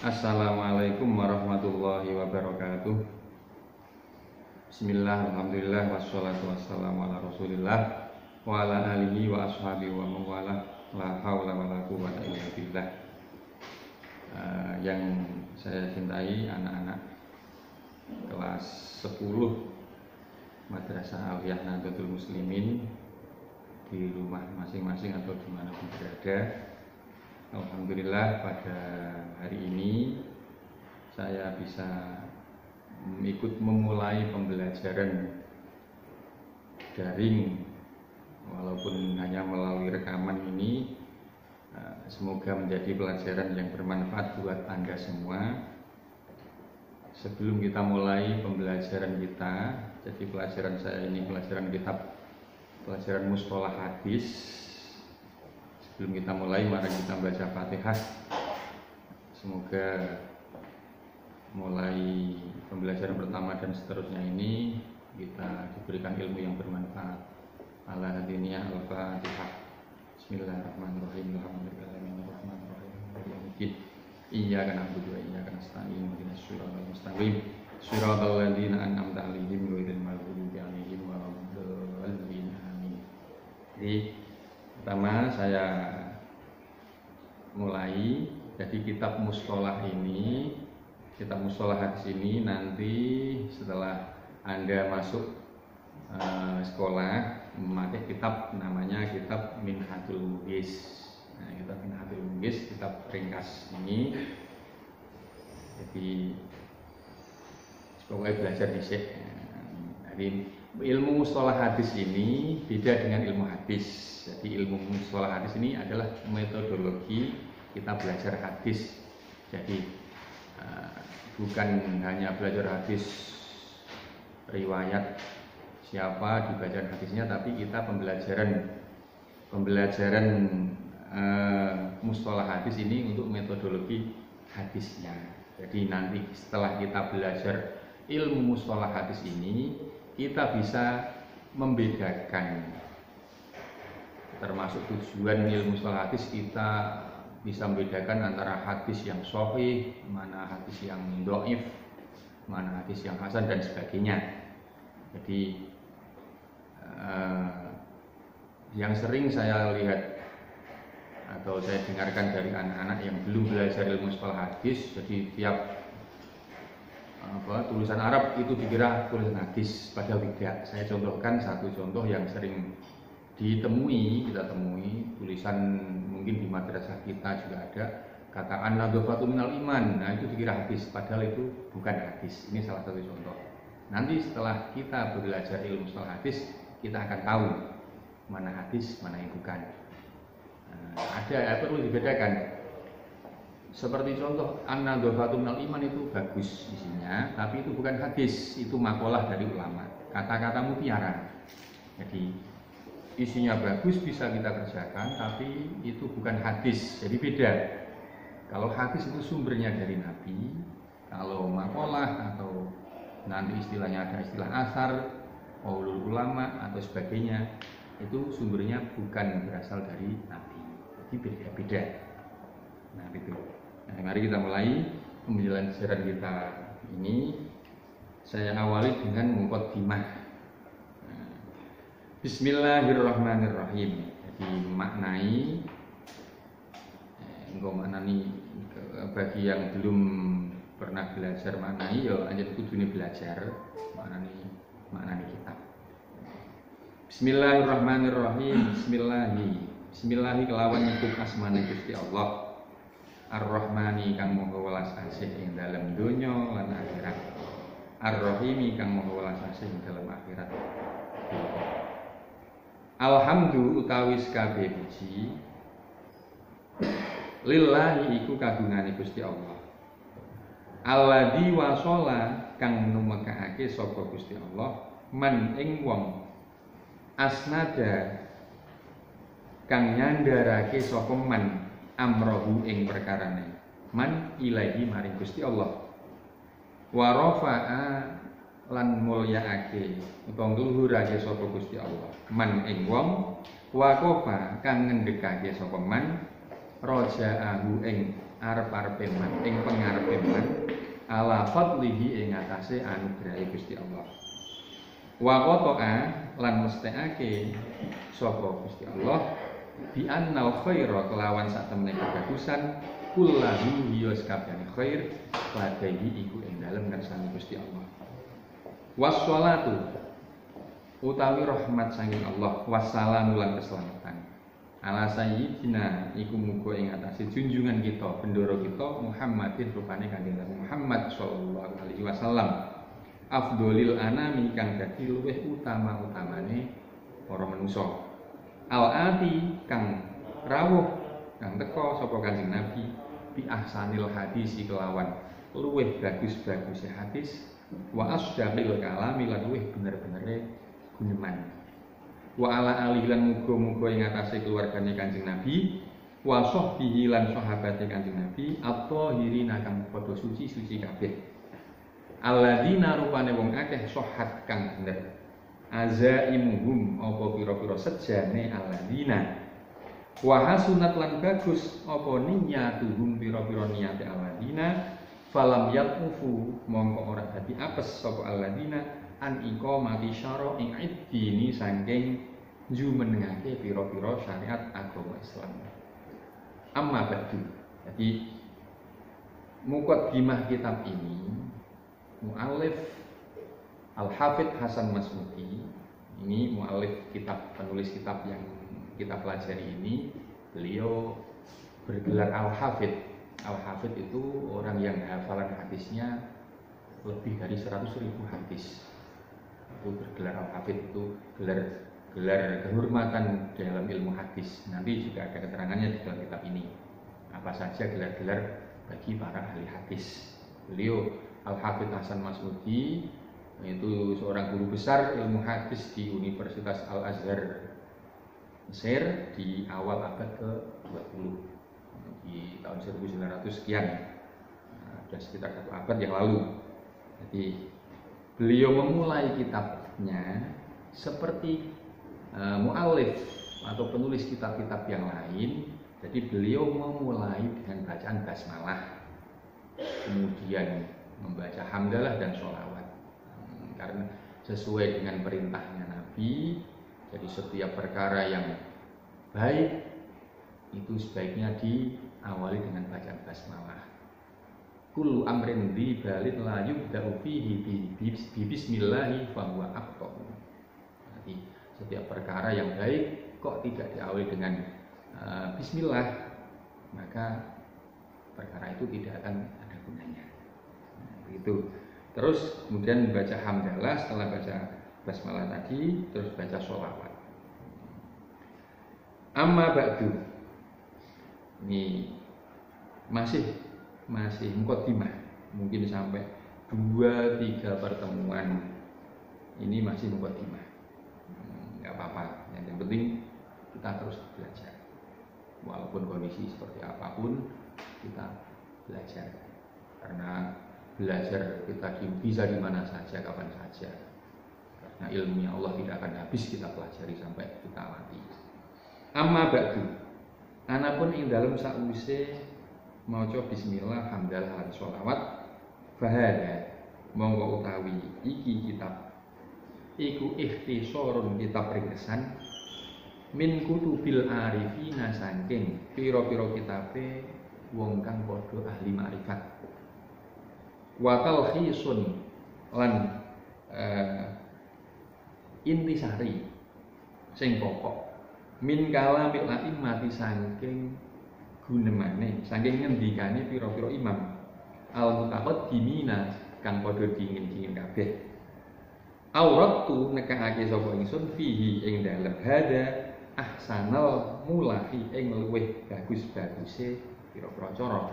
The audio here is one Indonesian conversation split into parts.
Assalamualaikum warahmatullahi wabarakatuh. Bismillah, alhamdulillah, wassalatu wassalamu ala rasulillah wa ala alihi wa ashabihi wa mawala. La hawla wa la quwwata illa billah. Yang saya cintai anak-anak kelas 10 Madrasah Aliyah Nahdlatul Muslimin di rumah masing-masing atau dimanapun berada. Alhamdulillah pada hari ini saya bisa ikut memulai pembelajaran daring walaupun hanya melalui rekaman ini. Semoga menjadi pelajaran yang bermanfaat buat Anda semua. Sebelum kita mulai pembelajaran kita, jadi pelajaran saya ini pelajaran kitab, pelajaran mustalah hadis. Sebelum kita mulai, mari kita baca Fatihah. Semoga mulai pembelajaran pertama dan seterusnya ini kita diberikan ilmu yang bermanfaat. Ala hadiniyah al-Fatihah. Bismillahirrahmanirrahim. Alhamdulillahirrahmanirrahim. Iyyaka na'budu wa iyyaka nasta'in. Ihdinas siratal mustaqim. Siratal ladzina an'amta 'alaihim ghairil maghdubi 'alaihim waladdallin. Amin. Jadi pertama saya mulai, jadi kitab mustalah ini, kitab mustalah hadis ini nanti setelah Anda masuk sekolah memakai kitab namanya kitab Minhajul Mughis. Nah, kitab Minhajul Mughis, kitab ringkas ini. Jadi pokoknya belajar di sini. Jadi ilmu mustalah hadis ini beda dengan ilmu hadis. Jadi ilmu mustalah hadis ini adalah metodologi kita belajar hadis. Jadi bukan hanya belajar hadis riwayat siapa di bacaan hadisnya, tapi kita pembelajaran mustalah hadis ini untuk metodologi hadisnya. Jadi nanti setelah kita belajar ilmu mustalah hadis ini, kita bisa membedakan, termasuk tujuan ilmu mustalah hadis, kita bisa membedakan antara hadis yang sahih, mana hadis yang dhaif, mana hadis yang hasan dan sebagainya. Jadi yang sering saya lihat atau saya dengarkan dari anak-anak yang belum belajar ilmu mustalah hadis, jadi tiap tulisan Arab itu dikira tulisan hadis, padahal tidak. Saya contohkan satu contoh yang sering kita temui tulisan mungkin di madrasah kita juga ada, kata an-nadhafatu minal iman. Nah, itu dikira hadis, padahal itu bukan hadis. Ini salah satu contoh. Nanti setelah kita belajar ilmu mustalah hadis, kita akan tahu mana hadis, mana yang bukan. Ada perlu dibedakan. Seperti contoh an-nadhafatu minal iman itu bagus isinya, tapi itu bukan hadis, itu makalah dari ulama, kata-kata mutiara. Jadi isinya bagus bisa kita kerjakan, tapi itu bukan hadis, jadi beda. Kalau hadis itu sumbernya dari Nabi, kalau makalah atau nanti istilahnya ada istilah asar, qaulul ulama atau sebagainya, itu sumbernya bukan berasal dari Nabi, jadi beda-beda. Nah itu. Nah, mari kita mulai pembelajaran kita ini. Saya awali dengan muqaddimah. Bismillahirrahmanirrahim. Jadi maknai, bagi yang belum pernah belajar maknai, ya anjir kudune belajar maknai kitab. Bismillahirrahmanirrahim. Bismillahi kelawan nyebut asmane Gusti Allah. Ar-Rahmani kang maha welas asih ing dalem donya lan akhirat. Ar-Rahimi kang maha welas asih ing dalem akhirat. Alhamdu utawi kabeh puji lillahi iku kagungane Gusti Allah. Alladzi wasala kang numekake sapa Gusti Allah man ing wong asnada kang nyandarake sapa man amrohu ing perkarane man ilahi maring Gusti Allah. Wa rafa'a lan mulyaake utawa ngluhurake sapa Gusti Allah man ing wong waqafa kang ngendhekake sapa man raja'ahu ing arep-arepe man ing pengarepe man ala fadlihi ing atase anugrahe Gusti Allah. Wa qata'a lan mesthekake sapa Gusti Allah bi annal khaira kelawan sak temene kebagusan kullahu ya sakabehane khair padaihi iku ing dalem ngersani Gusti Allah. Wassalatu utawi rahmat saking Allah wassalamu lan keselamatan ala sayyidina iku muga ing atase junjungan kita bendoro kita Muhammadin rupane Kanjeng Muhammad sallallahu alaihi wasallam afdholil anami kang dadi luwih utama-utamane para manungsa al-ati kang rawuh kang teka sapa Kanjeng Nabi bi ahsanil hadis kelawan luwih bagus-bagus hadis wa asdaqil kalami lan luwih bener-benere guneman wa ala alihi lan muga-muga ing atase keluargane Kanjeng Nabi wa sahbihi lan sahabate Kanjeng Nabi at-thahirina kang padha suci-suci kabeh alladzina rupane wong akeh sohat kang bener azaimuhum apa pira-pira sejane alladzina wa hasunat lan bagus apa niyatuhum pira-pira niate alladzina falam yaqufu mongko ora dadi apes sapa alladzina an iqamati syara'i iddini saking jumenengake pira-pira syariat agama Islam. Amma ba'du. Jadi muqaddimah kitab ini mu'allif Al-Hafidz Hasan Masmudi, ini mu'allif kitab, penulis kitab yang kita pelajari ini, beliau bergelar Al-Hafidz. Al-Hafidz itu orang yang hafalan hadisnya lebih dari 100.000 hadis. Itu bergelar Al-Hafidz, itu gelar kehormatan dalam ilmu hadis. Nanti juga ada keterangannya di dalam kitab ini. Apa saja gelar-gelar bagi para ahli hadis. Beliau Al-Hafidz Hasan Masmudi itu seorang guru besar ilmu hadis di Universitas Al-Azhar Mesir di awal abad ke-20 di tahun 1900 sekian, sudah sekitar 1 abad yang lalu. Jadi beliau memulai kitabnya seperti mu'allif atau penulis kitab-kitab yang lain. Jadi beliau memulai dengan bacaan basmalah, kemudian membaca hamdalah dan sholawat, karena sesuai dengan perintahnya Nabi. Jadi setiap perkara yang baik itu sebaiknya diawali dengan bacaan basmalah. Kullu amrin di balid la yubda'u fihi bi bismillahi fa huwa aqta. Jadi setiap perkara yang baik kok tidak diawali dengan bismillah, maka perkara itu tidak akan ada gunanya. Itu. Terus kemudian membaca hamdalah, setelah baca basmalah tadi terus baca sholawat. Amma ba'du, ini masih muqaddimah, mungkin sampai 2-3 pertemuan ini masih muqaddimah. Nggak apa-apa, yang penting kita terus belajar, walaupun kondisi seperti apapun kita belajar, karena belajar kita bisa di mana saja, kapan saja, karena ilmunya Allah tidak akan habis kita pelajari sampai kita mati. Amma ba'du, anapun ing dalem sakwise maca bismillah hamdalah lan sholawat fahada monggo utawi iki kitab iku ikhtisarun kitab ringkesan min kutubil arifina saking pira-pira kitabe wong kang padha ahli makrifat wa talkhisun lan intisari sing pokok min kalamil a'immati saking gunemane saking ngendikane pira-pira imam al mutaqaddimina kang padha dingin-dingin kabeh auratu nekake sapa ingsun fihi ing dalem hada ahsanal mulahi ing luweh bagus-baguse pira-pira cara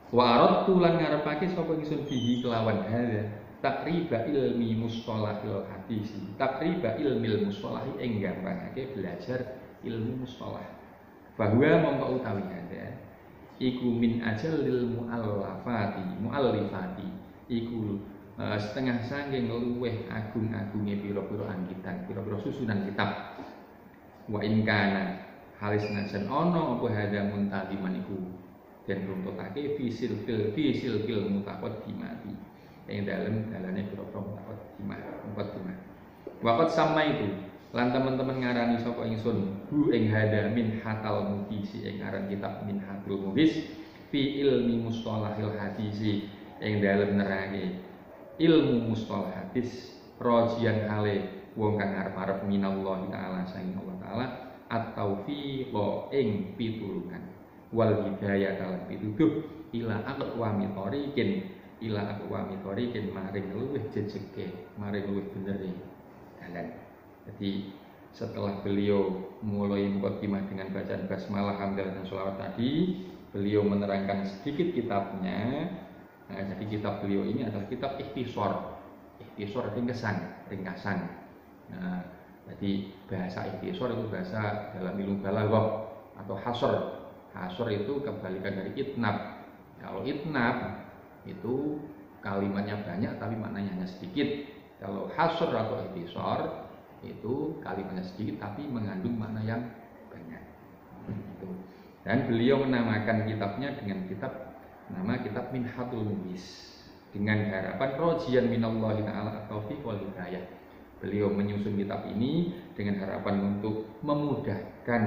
wa aradtu lan ngarepake sapa ingsun fihi kelawan hada takriba ilmi mustalahil hadis takriba ilmil mustalahi ing gampangake belajar ilmu mustalah bahwa mongko utawi hada iku min ajalil muallifati iku setengah saking luweh agung-agunge pira-pira anggitan pira-pira susunan kitab wa in kana halis najan ana apa hada muntadiman iku dan runtutake fisil mutaqaddimati ing dalem dalane pira-pira mutaqaddimah. Waqat sama itu lan teman-teman ngarani sapa ingsun hu ing hada min hatal mudisi ing aran kitab min hadul mudis fi ilmi mustalahil hadisi ing dalem nerangake ilmu mustalah hadis rojian hale wong kang arep-arep minallahi taala saing Allah taala at-taufiqa ing pitulungan wal hidayah lan pituduh ila aqwami thoriqin maring luwih jejeke maring luwih benere dalan. Jadi setelah beliau mulai mukaddimah dengan bacaan basmalah, hamdalah dan sholawat tadi, beliau menerangkan sedikit kitabnya. Nah, jadi kitab beliau ini adalah kitab ikhtisar ringkasan. Nah, jadi bahasa ikhtisar itu bahasa dalam ilmu balaghah atau hasr. Hasr itu kebalikan dari itnab. Kalau itnab itu kalimatnya banyak tapi maknanya hanya sedikit. Kalau hasr atau ikhtisar itu kalimatnya sedikit tapi mengandung makna yang banyak. Dan beliau menamakan kitabnya dengan nama kitab Minhatul Mu'is dengan harapan rojian minallahi ta'ala at-taufiq wal hidayah. Beliau menyusun kitab ini dengan harapan untuk memudahkan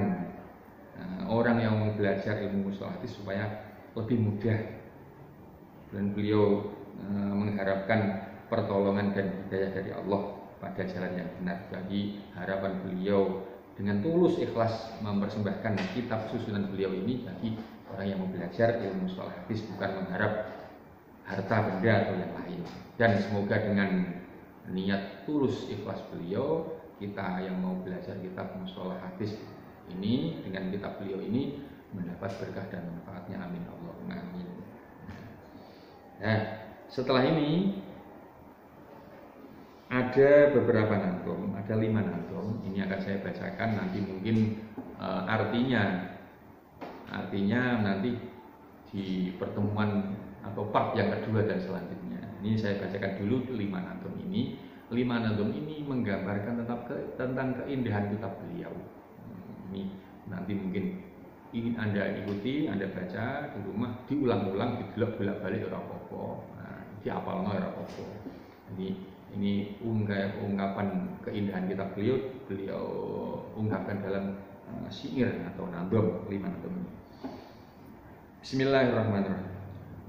orang yang mau belajar ilmu mustalah hadis supaya lebih mudah. Dan beliau mengharapkan pertolongan dan hidayah dari Allah pada jalan yang benar. Jadi harapan beliau dengan tulus ikhlas mempersembahkan kitab susunan beliau ini bagi orang yang mau belajar ilmu mustalah hadis, bukan mengharap harta benda atau yang lain. Dan semoga dengan niat tulus ikhlas beliau, kita yang mau belajar kitab mustalah hadis ini dengan kitab beliau ini mendapat berkah dan manfaatnya, amin Allahumma amin. Nah, setelah ini ada beberapa nantum, ada 5 nantum. Ini akan saya bacakan nanti mungkin artinya nanti di pertemuan atau part yang kedua dan selanjutnya. Ini saya bacakan dulu 5 nantum ini. 5 nantum ini menggambarkan tentang keindahan kitab beliau. Ini nanti mungkin ingin Anda ikuti, Anda baca di rumah, diulang-ulang, didelok bolak-balik ora apa-apa. Nah, diapalno ora apa-apa. Ini ungkapan keindahan kitab beliau ungkapkan dalam syair atau nadom 5 nadom ini. Bismillahirrahmanirrahim.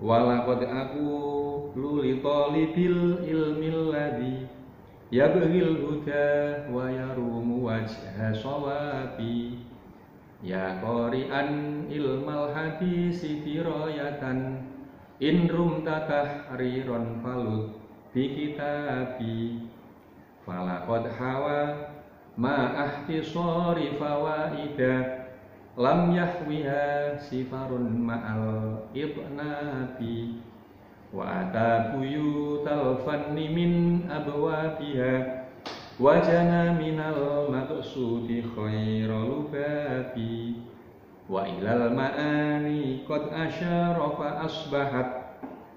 Walaqad aku luli talibil ilmil ladzi yabghil huda wa yarumu wajha sawabi ya qari'an ilmal hadisi dirayatan in rumta tahriron falud bi kitabi falaqad hawa ma ahtisari fawaida lam yahwiha sifarun ma'al ibnabi wa ata buyutal fanni min abwabiha wa jana minal maqsudi khairul babi wa ilal ma'ani qad asyara fa asbahat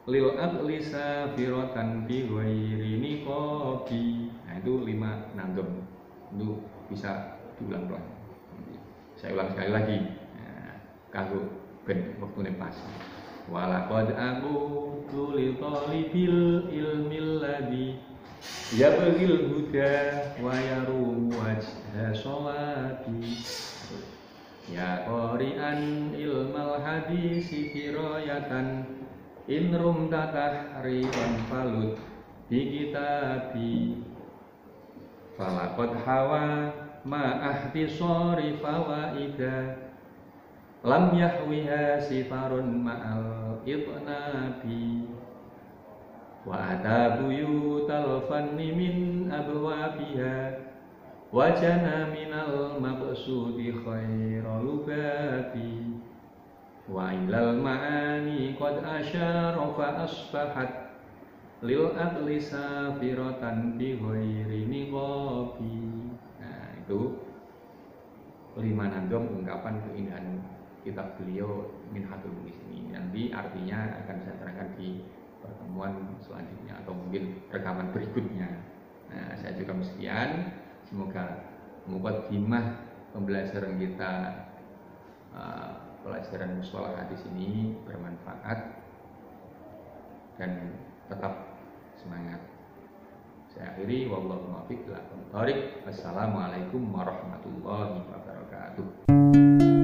lil aqli safiratan bi ghairi niqabi. Nah, itu 5 nandom. Itu bisa diulang-ulang. Saya ulang sekali lagi. Nah, kanggo ben wektune pas. Walaqad aqulu li talibil ilmil ladzi yabghil huda wa yarum wajha sawabi ya qari'an ilmal hadisi dirayatan in rum tatahriwan falud bi kitabi falaqad hawa ma ahtisari fawaida lam yahwiha sifarun ma'al itnabi wa ata buyutal fanni min abwabiha wa jana minal maqsudi khairul babi wa ilal ma'ani qad asyara fa asbahat lil aqli safiratan bi ghairi niqabi. Nah, itu 5 nandom ungkapan keindahan kitab beliau Minhatul Mu'is ini. Nanti artinya akan saya terangkan di pertemuan selanjutnya atau mungkin rekaman berikutnya. Nah, saya juga sekian. Semoga mukaddimah pembelajaran kita pelajaran mustalah hadis ini bermanfaat dan tetap semangat. Saya akhiri, wallahu muwaffiq ila aqwamit thoriq. Wassalamualaikum warahmatullahi wabarakatuh.